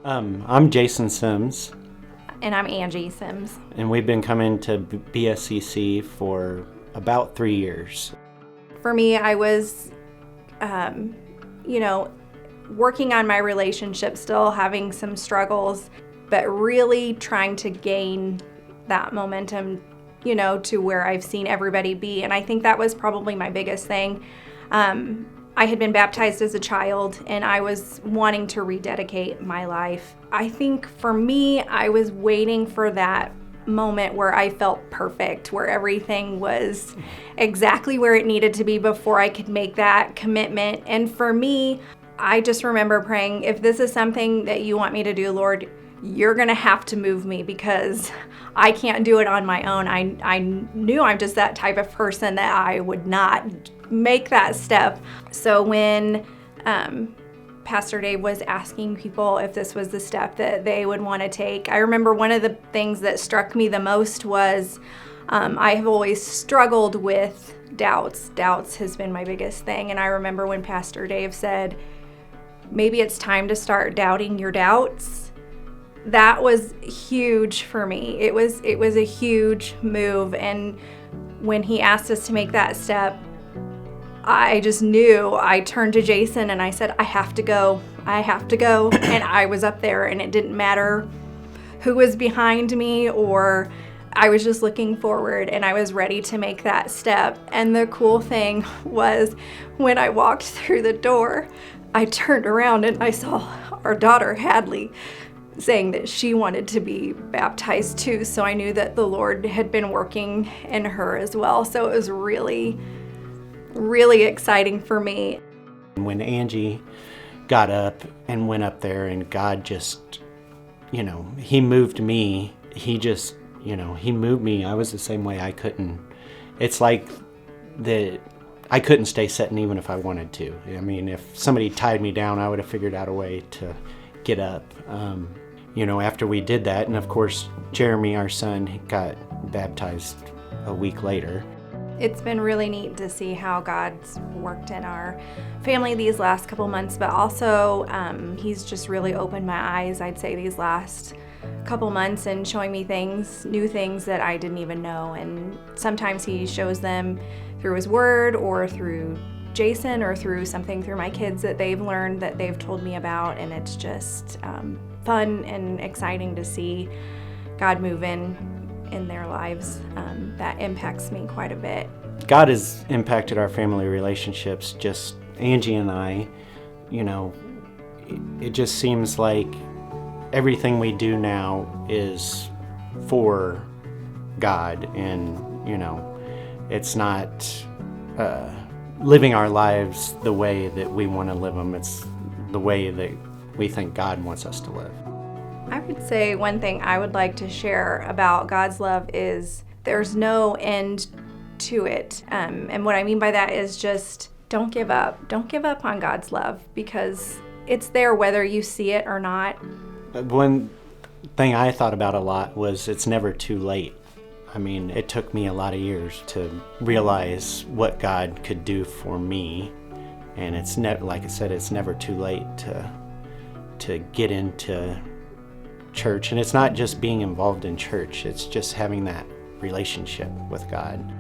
I'm Jason Sims, And I'm Angie Sims. and we've been coming to BSCC for about 3 years. For me, I was, um, you know, working on my relationship, still having some struggles, but really trying to gain that momentum, to where I've seen everybody be. And I think that was probably my biggest thing. I had been baptized as a child and I was wanting to rededicate my life. I think for me, I was waiting for that moment where I felt perfect, where everything was exactly where it needed to be before I could make that commitment. And for me, I just remember praying, if this is something that you want me to do, Lord, you're going to have to move me because I can't do it on my own. I knew I'm just that type of person that I would not make that step. So when Pastor Dave was asking people if this was the step that they would want to take, I remember one of the things that struck me the most was I have always struggled with doubts. Doubts has been my biggest thing. And I remember when Pastor Dave said, maybe it's time to start doubting your doubts. That was huge for me. It was a huge move. And when he asked us to make that step, I just knew. I turned to Jason and I said, I have to go. And I was up there, and it didn't matter who was behind me, or I was just looking forward and I was ready to make that step. And the cool thing was when I walked through the door, I turned around and I saw our daughter Hadley saying that she wanted to be baptized too. So I knew that the Lord had been working in her as well. So it was really, really exciting for me. When Angie got up and went up there, and God just, he moved me. He moved me. I was the same way. It's like I couldn't stay sitting even if I wanted to. I mean, if somebody tied me down, I would have figured out a way to get up. After we did that, and of course, Jeremy, our son, got baptized a week later. It's been really neat to see how God's worked in our family these last couple months, but also he's just really opened my eyes, I'd say, these last couple months, and showing me new things that I didn't even know. And sometimes he shows them through his word, or through Jason, or through my kids that they've learned, that they've told me about. And it's just fun and exciting to see God move in their lives. That impacts me quite a bit. God has impacted our family relationships. Just Angie and I, it just seems like everything we do now is for God, and it's not living our lives the way that we want to live them. It's the way that we think God wants us to live. I would say one thing I would like to share about God's love is there's no end to it. And what I mean by that is just don't give up. Don't give up on God's love, because it's there whether you see it or not. One thing I thought about a lot was it's never too late. I mean, it took me a lot of years to realize what God could do for me. And it's like I said, it's never too late to get into church. And it's not just being involved in church, it's just having that relationship with God.